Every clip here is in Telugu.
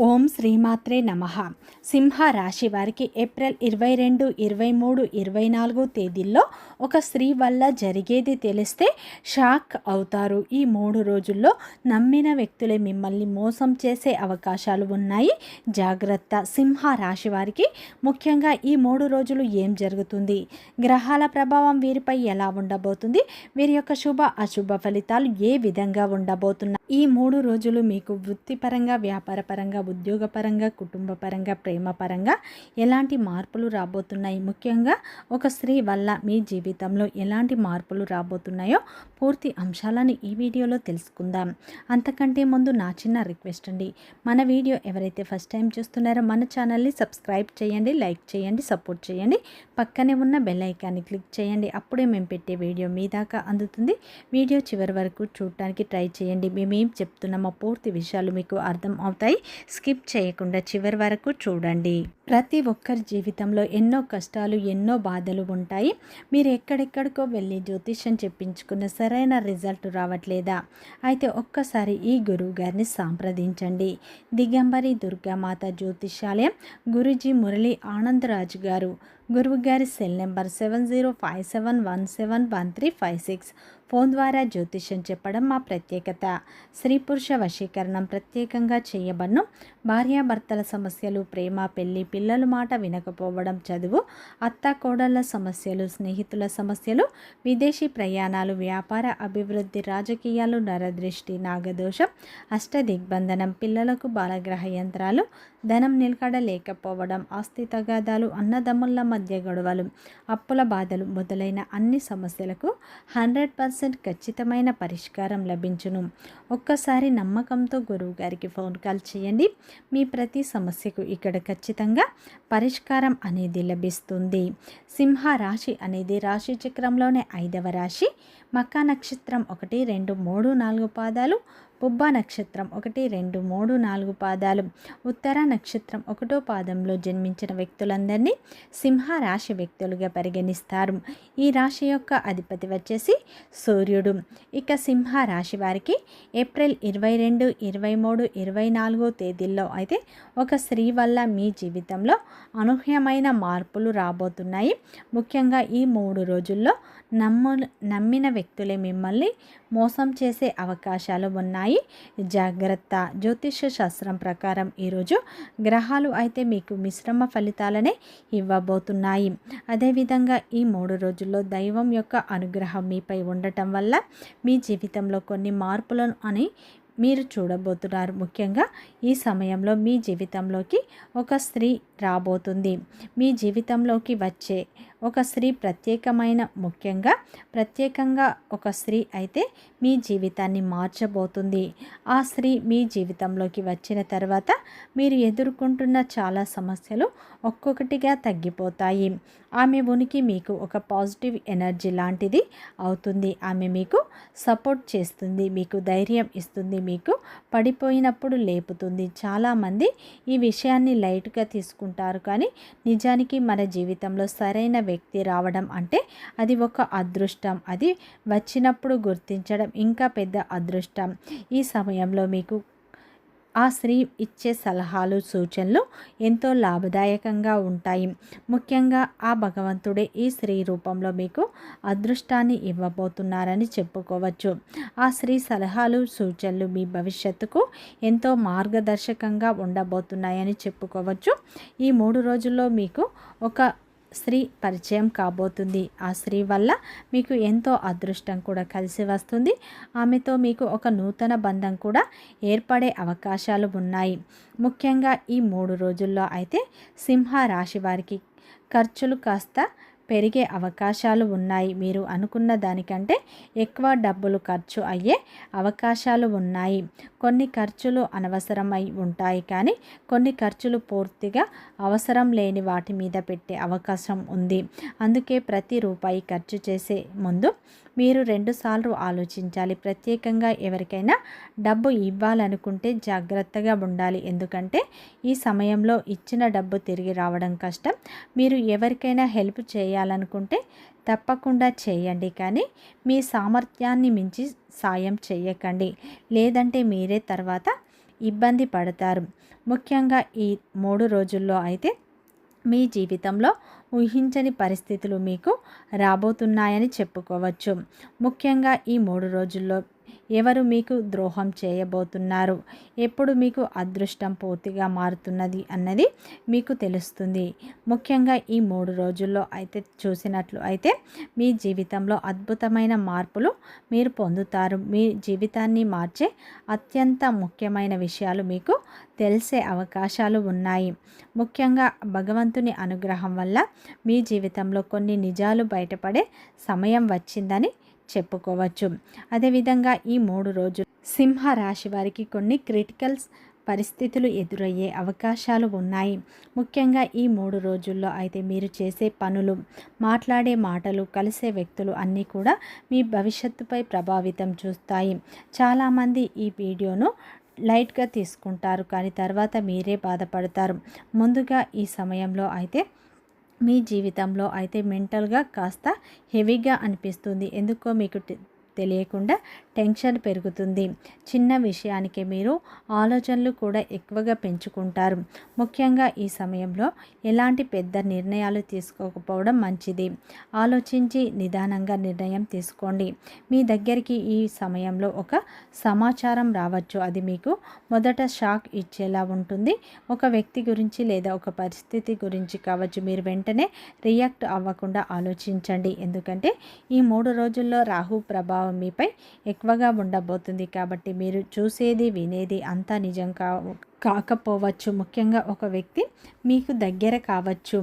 ఓం శ్రీమాత్రే నమః. సింహ రాశి వారికి ఏప్రిల్ 22, 23, 24 తేదీల్లో ఒక స్త్రీ వల్ల జరిగేది తెలిస్తే షాక్ అవుతారు. ఈ 3 రోజుల్లో నమ్మిన వ్యక్తులే మిమ్మల్ని మోసం చేసే అవకాశాలు ఉన్నాయి. జాగ్రత్త. సింహ రాశి వారికి ముఖ్యంగా ఈ 3 రోజులు ఏం జరుగుతుంది, గ్రహాల ప్రభావం వీరిపై ఎలా ఉండబోతుంది, వీరి యొక్క శుభ అశుభ ఫలితాలు ఏ విధంగా ఉండబోతున్నాయి. ఈ 3 రోజులు మీకు వృత్తిపరంగా, వ్యాపారపరంగా, ఉద్యోగపరంగా, కుటుంబపరంగా, ప్రేమపరంగా ఎలాంటి మార్పులు రాబోతున్నాయి, ముఖ్యంగా ఒక స్త్రీ వల్ల మీ జీవితంలో ఎలాంటి మార్పులు రాబోతున్నాయో పూర్తి అంశాలను ఈ వీడియోలో తెలుసుకుందాం. అంతకంటే ముందు నా చిన్న రిక్వెస్ట్ అండి, మన వీడియో ఎవరైతే ఫస్ట్ టైం చూస్తున్నారో మన ఛానల్ని సబ్స్క్రైబ్ చేయండి, లైక్ చేయండి, సపోర్ట్ చేయండి, పక్కనే ఉన్న బెల్ ఐకాన్ని క్లిక్ చేయండి. అప్పుడే మేము పెట్టే వీడియో మీ దాకా అందుతుంది. వీడియో చివరి వరకు చూడటానికి ట్రై చేయండి. మేమేం చెప్తున్నామో పూర్తి విషయాలు మీకు అర్థం అవుతాయి. స్కిప్ చేయకుండా చివరి వరకు చూడండి. ప్రతి ఒక్కరి జీవితంలో ఎన్నో కష్టాలు, ఎన్నో బాధలు ఉంటాయి. మీరు ఎక్కడెక్కడికో వెళ్ళి జ్యోతిష్యం చెప్పించుకున్న సరైన రిజల్ట్ రావట్లేదా? అయితే ఒక్కసారి ఈ గురువు గారిని సంప్రదించండి. దిగంబరి దుర్గామాత జ్యోతిష్యాలయం, గురూజీ మురళీ ఆనందరాజు గారు. గురువు గారి సెల్ నెంబర్ 7057171356. ఫోన్ ద్వారా జ్యోతిష్యం చెప్పడం మా ప్రత్యేకత. స్త్రీ పురుష వశీకరణం ప్రత్యేకంగా చేయబడను. భార్యాభర్తల సమస్యలు, ప్రేమ, పెళ్లి, పిల్లల మాట వినకపోవడం, చదువు, అత్త కోడళ్ల సమస్యలు, స్నేహితుల సమస్యలు, విదేశీ ప్రయాణాలు, వ్యాపార అభివృద్ధి, రాజకీయాలు, నరదృష్టి, నాగదోషం, అష్టదిగ్బంధనం, పిల్లలకు బాలగ్రహ యంత్రాలు, ధనం నిలకడ లేకపోవడం, ఆస్తి తగాదాలు, అన్నదమ్ముల మధ్య గొడవలు, అప్పుల బాధలు మొదలైన అన్ని సమస్యలకు 100% ఖచ్చితమైన పరిష్కారం లభించును. ఒక్కసారి నమ్మకంతో గురువు గారికి ఫోన్ కాల్ చేయండి. మీ ప్రతి సమస్యకు ఇక్కడ ఖచ్చితంగా పరిష్కారం అనేది లభిస్తుంది. సింహ రాశి అనేది రాశి చక్రంలోనే 5వ రాశి. మకా నక్షత్రం 1, 2, 3, 4 పాదాలు, పుబ్బ నక్షత్రం 1, 2, 3, 4 పాదాలు, ఉత్తర నక్షత్రం 1వ పాదంలో జన్మించిన వ్యక్తులందరినీ సింహ రాశి వ్యక్తులుగా పరిగణిస్తారు. ఈ రాశి యొక్క అధిపతి వచ్చేసి సూర్యుడు. ఇక సింహ రాశి వారికి ఏప్రిల్ 22, 23, 24 తేదీల్లో అయితే ఒక స్త్రీ వల్ల మీ జీవితంలో అనూహ్యమైన మార్పులు రాబోతున్నాయి. ముఖ్యంగా ఈ 3 రోజుల్లో నమ్మిన వ్యక్తులే మిమ్మల్ని మోసం చేసే అవకాశాలు ఉన్నాయి. జాగ్రత్త. జ్యోతిష శాస్త్రం ప్రకారం ఈరోజు గ్రహాలు అయితే మీకు మిశ్రమ ఫలితాలనే ఇవ్వబోతున్నాయి. అదేవిధంగా ఈ 3 రోజుల్లో దైవం యొక్క అనుగ్రహం మీపై ఉండటం వల్ల మీ జీవితంలో కొన్ని మార్పులను మీరు చూడబోతున్నారు. ముఖ్యంగా ఈ సమయంలో మీ జీవితంలోకి ఒక స్త్రీ రాబోతుంది. మీ జీవితంలోకి వచ్చే ఒక స్త్రీ ప్రత్యేకంగా ఒక స్త్రీ అయితే మీ జీవితాన్ని మార్చబోతుంది. ఆ స్త్రీ మీ జీవితంలోకి వచ్చిన తర్వాత మీరు ఎదుర్కొంటున్న చాలా సమస్యలు ఒక్కొక్కటిగా తగ్గిపోతాయి. ఆమె ఉనికి మీకు ఒక పాజిటివ్ ఎనర్జీ లాంటిది అవుతుంది. ఆమె మీకు సపోర్ట్ చేస్తుంది, మీకు ధైర్యం ఇస్తుంది, మీకు పడిపోయినప్పుడు లేపుతుంది. చాలామంది ఈ విషయాన్ని లైట్గా తీసుకుంటారు, కానీ నిజానికి మన జీవితంలో సరైన వ్యక్తి రావడం అంటే అది ఒక అదృష్టం. అది వచ్చినప్పుడు గుర్తించడం ఇంకా పెద్ద అదృష్టం. ఈ సమయంలో మీకు ఆ స్త్రీ ఇచ్చే సలహాలు, సూచనలు ఎంతో లాభదాయకంగా ఉంటాయి. ముఖ్యంగా ఆ భగవంతుడే ఈ స్త్రీ రూపంలో మీకు అదృష్టాన్ని ఇవ్వబోతున్నారని చెప్పుకోవచ్చు. ఆ స్త్రీ సలహాలు, సూచనలు మీ భవిష్యత్తుకు ఎంతో మార్గదర్శకంగా ఉండబోతున్నాయని చెప్పుకోవచ్చు. ఈ 3 రోజుల్లో మీకు ఒక స్త్రీ పరిచయం కాబోతుంది. ఆ స్త్రీ వల్ల మీకు ఎంతో అదృష్టం కూడా కలిసి వస్తుంది. ఆమెతో మీకు ఒక నూతన బంధం కూడా ఏర్పడే అవకాశాలు ఉన్నాయి. ముఖ్యంగా ఈ 3 రోజుల్లో అయితే సింహ రాశి వారికి ఖర్చులు కాస్త పెరిగే అవకాశాలు ఉన్నాయి. మీరు అనుకున్న దానికంటే ఎక్కువ డబ్బులు ఖర్చు అయ్యే అవకాశాలు ఉన్నాయి. కొన్ని ఖర్చులు అనవసరమై ఉంటాయి, కానీ కొన్ని ఖర్చులు పూర్తిగా అవసరం లేని వాటి మీద పెట్టే అవకాశం ఉంది. అందుకే ప్రతి రూపాయి ఖర్చు చేసే ముందు మీరు 2 సార్లు ఆలోచించాలి. ప్రత్యేకంగా ఎవరికైనా డబ్బు ఇవ్వాలనుకుంటే జాగ్రత్తగా ఉండాలి. ఎందుకంటే ఈ సమయంలో ఇచ్చిన డబ్బు తిరిగి రావడం కష్టం. మీరు ఎవరికైనా హెల్ప్ చేయాలనుకుంటే తప్పకుండా చేయండి, కానీ మీ సామర్థ్యాన్ని మించి సాయం చేయకండి. లేదంటే మీరే తర్వాత ఇబ్బంది పడతారు. ముఖ్యంగా ఈ 3 రోజుల్లో అయితే మీ జీవితంలో ఊహించని పరిస్థితులు మీకు రాబోతున్నాయని చెప్పుకోవచ్చు. ముఖ్యంగా ఈ 3 రోజుల్లో ఎవరు మీకు ద్రోహం చేయబోతున్నారు, ఎప్పుడు మీకు అదృష్టం పూర్తిగా మారుతున్నది అన్నది మీకు తెలుస్తుంది. ముఖ్యంగా ఈ 3 రోజుల్లో అయితే చూసినట్లు అయితే మీ జీవితంలో అద్భుతమైన మార్పులు మీరు పొందుతారు. మీ జీవితాన్ని మార్చే అత్యంత ముఖ్యమైన విషయాలు మీకు తెలిసే అవకాశాలు ఉన్నాయి. ముఖ్యంగా భగవంతుని అనుగ్రహం వల్ల మీ జీవితంలో కొన్ని నిజాలు బయటపడే సమయం వచ్చిందని చెప్పుకోవచ్చు. అదేవిధంగా ఈ 3 రోజులు సింహ రాశి వారికి కొన్ని క్రిటికల్స్ పరిస్థితులు ఎదురయ్యే అవకాశాలు ఉన్నాయి. ముఖ్యంగా ఈ 3 రోజుల్లో అయితే మీరు చేసే పనులు, మాట్లాడే మాటలు, కలిసే వ్యక్తులు అన్నీ కూడా మీ భవిష్యత్తుపై ప్రభావితం చూస్తాయి. చాలామంది ఈ వీడియోను లైట్గా తీసుకుంటారు, కానీ తర్వాత మీరే బాధపడతారు. ముందుగా ఈ సమయంలో అయితే మీ జీవితంలో అయితే మెంటల్గా కాస్త హెవీగా అనిపిస్తుంది. ఎందుకో మీకు తెలియకుండా టెన్షన్ పెరుగుతుంది. చిన్న విషయానికే మీరు ఆలోచనలు కూడా ఎక్కువగా పెంచుకుంటారు. ముఖ్యంగా ఈ సమయంలో ఎలాంటి పెద్ద నిర్ణయాలు తీసుకోకపోవడం మంచిది. ఆలోచించి నిదానంగా నిర్ణయం తీసుకోండి. మీ దగ్గరికి ఈ సమయంలో ఒక సమాచారం రావచ్చు. అది మీకు మొదట షాక్ ఇచ్చేలా ఉంటుంది. ఒక వ్యక్తి గురించి లేదా ఒక పరిస్థితి గురించి కావచ్చు. మీరు వెంటనే రియాక్ట్ అవ్వకుండా ఆలోచించండి. ఎందుకంటే ఈ 3 రోజుల్లో రాహు ప్రభావం మీపై ఎక్కువగా ఉండబోతుంది. కాబట్టి మీరు చూసేది, వినేది అంతా నిజం కాకపోవచ్చు. ముఖ్యంగా ఒక వ్యక్తి మీకు దగ్గర కావచ్చు.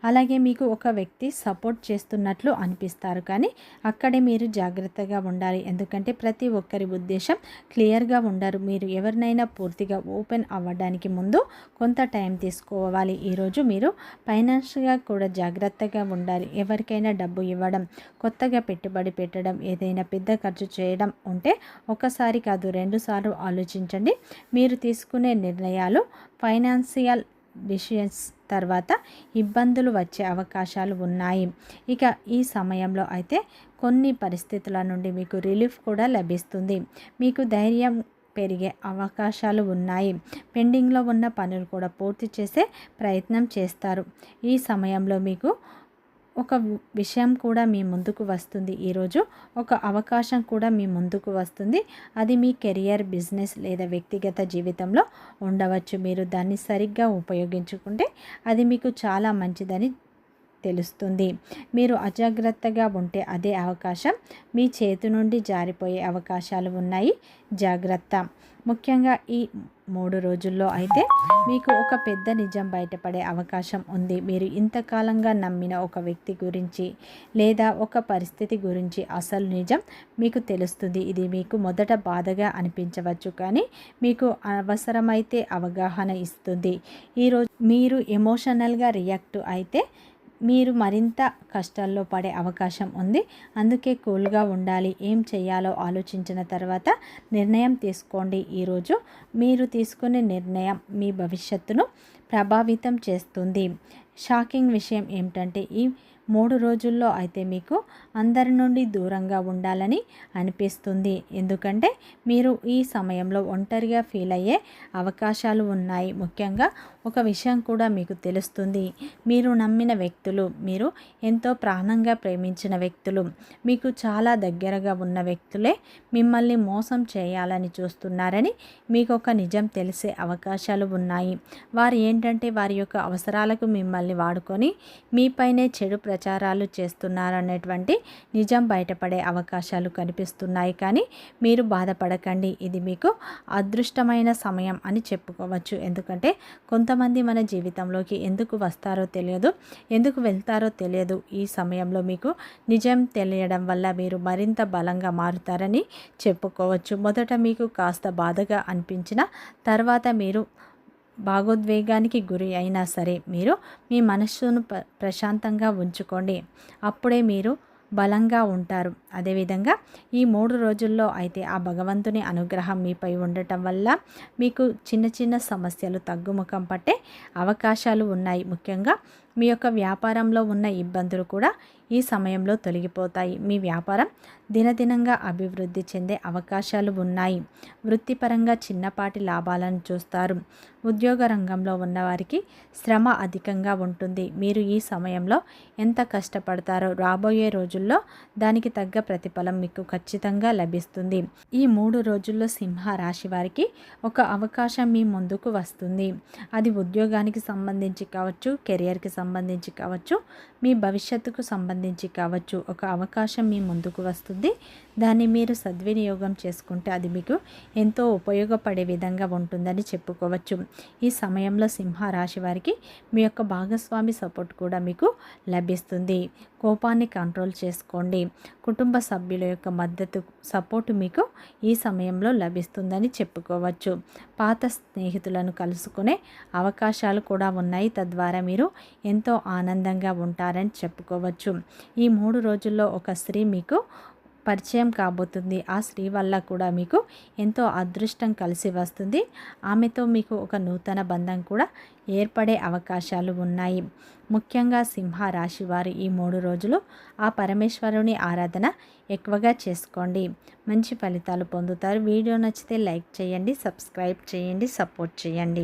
అలాగే మీకు ఒక వ్యక్తి సపోర్ట్ చేస్తున్నట్లు అనిపిస్తారు, కానీ అక్కడే మీరు జాగ్రత్తగా ఉండాలి. ఎందుకంటే ప్రతి ఒక్కరి ఉద్దేశం క్లియర్గా ఉండరు. మీరు ఎవరినైనా పూర్తిగా ఓపెన్ అవ్వడానికి ముందు కొంత టైం తీసుకోవాలి. ఈరోజు మీరు ఫైనాన్షియల్గా కూడా జాగ్రత్తగా ఉండాలి. ఎవరికైనా డబ్బు ఇవ్వడం, కొత్తగా పెట్టుబడి పెట్టడం, ఏదైనా పెద్ద ఖర్చు చేయడం ఉంటే ఒకసారి కాదు 2 సార్లు ఆలోచించండి. మీరు తీసుకునే నిర్ణయాలు ఫైనాన్షియల్ డిసిషన్స్ తర్వాత ఇబ్బందులు వచ్చే అవకాశాలు ఉన్నాయి. ఇక ఈ సమయంలో అయితే కొన్ని పరిస్థితుల నుండి మీకు రిలీఫ్ కూడా లభిస్తుంది. మీకు ధైర్యం పెరిగే అవకాశాలు ఉన్నాయి. పెండింగ్లో ఉన్న పనులు కూడా పూర్తి చేసే ప్రయత్నం చేస్తారు. ఈ సమయంలో మీకు ఒక విషయం కూడా మీ ముందుకు వస్తుంది. ఈరోజు ఒక అవకాశం కూడా మీ ముందుకు వస్తుంది. అది మీ కెరియర్, బిజినెస్ లేదా వ్యక్తిగత జీవితంలో ఉండవచ్చు. మీరు దాన్ని సరిగ్గా ఉపయోగించుకుంటే అది మీకు చాలా మంచిదని తెలుస్తుంది. మీరు అజాగ్రత్తగా ఉంటే అదే అవకాశం మీ చేతి నుండి జారిపోయే అవకాశాలు ఉన్నాయి. జాగ్రత్త. ముఖ్యంగా ఈ 3 రోజుల్లో అయితే మీకు ఒక పెద్ద నిజం బయటపడే అవకాశం ఉంది. మీరు ఇంతకాలంగా నమ్మిన ఒక వ్యక్తి గురించి లేదా ఒక పరిస్థితి గురించి అసలు నిజం మీకు తెలుస్తుంది. ఇది మీకు మొదట బాధగా అనిపించవచ్చు, కానీ మీకు అవసరమైతే అవగాహన ఇస్తుంది. ఈరోజు మీరు ఎమోషనల్గా రియాక్ట్ అయితే మీరు మరింత కష్టాల్లో పడే అవకాశం ఉంది. అందుకే కూల్గా ఉండాలి. ఏం చేయాలో ఆలోచించిన తర్వాత నిర్ణయం తీసుకోండి. ఈరోజు మీరు తీసుకునే నిర్ణయం మీ భవిష్యత్తును ప్రభావితం చేస్తుంది. షాకింగ్ విషయం ఏమిటంటే ఈ 3 రోజుల్లో అయితే మీకు అందరి నుండి దూరంగా ఉండాలని అనిపిస్తుంది. ఎందుకంటే మీరు ఈ సమయంలో ఒంటరిగా ఫీల్ అయ్యే అవకాశాలు ఉన్నాయి. ముఖ్యంగా ఒక విషయం కూడా మీకు తెలుస్తుంది. మీరు నమ్మిన వ్యక్తులు, మీరు ఎంతో ప్రాణంగా ప్రేమించిన వ్యక్తులు, మీకు చాలా దగ్గరగా ఉన్న వ్యక్తులే మిమ్మల్ని మోసం చేయాలని చూస్తున్నారని మీకు ఒక నిజం తెలిసే అవకాశాలు ఉన్నాయి. వారు ఏంటంటే వారి యొక్క అవసరాలకు మిమ్మల్ని వాడుకొని మీపైనే చెడు ప్రచారాలు చేస్తున్నారనేటువంటి నిజం బయటపడే అవకాశాలు కనిపిస్తున్నాయి. కానీ మీరు బాధపడకండి. ఇది మీకు అదృష్టమైన సమయం అని చెప్పుకోవచ్చు. ఎందుకంటే కొంతమంది మన జీవితంలోకి ఎందుకు వస్తారో తెలియదు, ఎందుకు వెళ్తారో తెలియదు. ఈ సమయంలో మీకు నిజం తెలియడం వల్ల మీరు మరింత బలంగా మారుతారని చెప్పుకోవచ్చు. మొదట మీకు కాస్త బాధగా అనిపించిన తర్వాత మీరు భావోద్వేగానికి గురి అయినా సరే మీరు మీ మనస్సును ప్రశాంతంగా ఉంచుకోండి. అప్పుడే మీరు బలంగా ఉంటారు. అదేవిధంగా ఈ 3 రోజుల్లో అయితే ఆ భగవంతుని అనుగ్రహం మీపై ఉండటం వల్ల మీకు చిన్న చిన్న సమస్యలు తగ్గుముఖం పట్టే అవకాశాలు ఉన్నాయి. ముఖ్యంగా మీ యొక్క వ్యాపారంలో ఉన్న ఇబ్బందులు కూడా ఈ సమయంలో తొలగిపోతాయి. మీ వ్యాపారం దినదినంగా అభివృద్ధి చెందే అవకాశాలు ఉన్నాయి. వృత్తిపరంగా చిన్నపాటి లాభాలను చూస్తారు. ఉద్యోగ రంగంలో ఉన్నవారికి శ్రమ అధికంగా ఉంటుంది. మీరు ఈ సమయంలో ఎంత కష్టపడతారో రాబోయే రోజుల్లో దానికి తగ్గ ప్రతిఫలం మీకు ఖచ్చితంగా లభిస్తుంది. ఈ 3 రోజుల్లో సింహ రాశి వారికి ఒక అవకాశం మీ ముందుకు వస్తుంది. అది ఉద్యోగానికి సంబంధించి కావచ్చు, కెరియర్కి సంబంధించి కావచ్చు, మీ భవిష్యత్తుకు సంబంధించి కావచ్చు. ఒక అవకాశం మీ ముందుకు వస్తుంది. దాన్ని మీరు సద్వినియోగం చేసుకుంటే అది మీకు ఎంతో ఉపయోగపడే విధంగా ఉంటుందని చెప్పుకోవచ్చు. ఈ సమయంలో సింహ రాశి వారికి మీ యొక్క భాగస్వామి సపోర్ట్ కూడా మీకు లభిస్తుంది. కోపాన్ని కంట్రోల్ చేసుకోండి. కుటుంబ సభ్యుల యొక్క మద్దతు సపోర్టు మీకు ఈ సమయంలో లభిస్తుందని చెప్పుకోవచ్చు. పాత స్నేహితులను కలుసుకునే అవకాశాలు కూడా ఉన్నాయి. తద్వారా మీరు ఎంతో ఆనందంగా ఉంటారని చెప్పుకోవచ్చు. ఈ 3 రోజుల్లో ఒక స్త్రీ మీకు పరిచయం కాబోతుంది. ఆ స్త్రీ వల్ల కూడా మీకు ఎంతో అదృష్టం కలిసి వస్తుంది. ఆమెతో మీకు ఒక నూతన బంధం కూడా ఏర్పడే అవకాశాలు ఉన్నాయి. ముఖ్యంగా సింహ రాశి వారు ఈ 3 రోజులు ఆ పరమేశ్వరుని ఆరాధన ఎక్కువగా చేసుకోండి. మంచి ఫలితాలు పొందుతారు. వీడియో నచ్చితే లైక్ చేయండి, సబ్స్క్రైబ్ చేయండి, సపోర్ట్ చేయండి.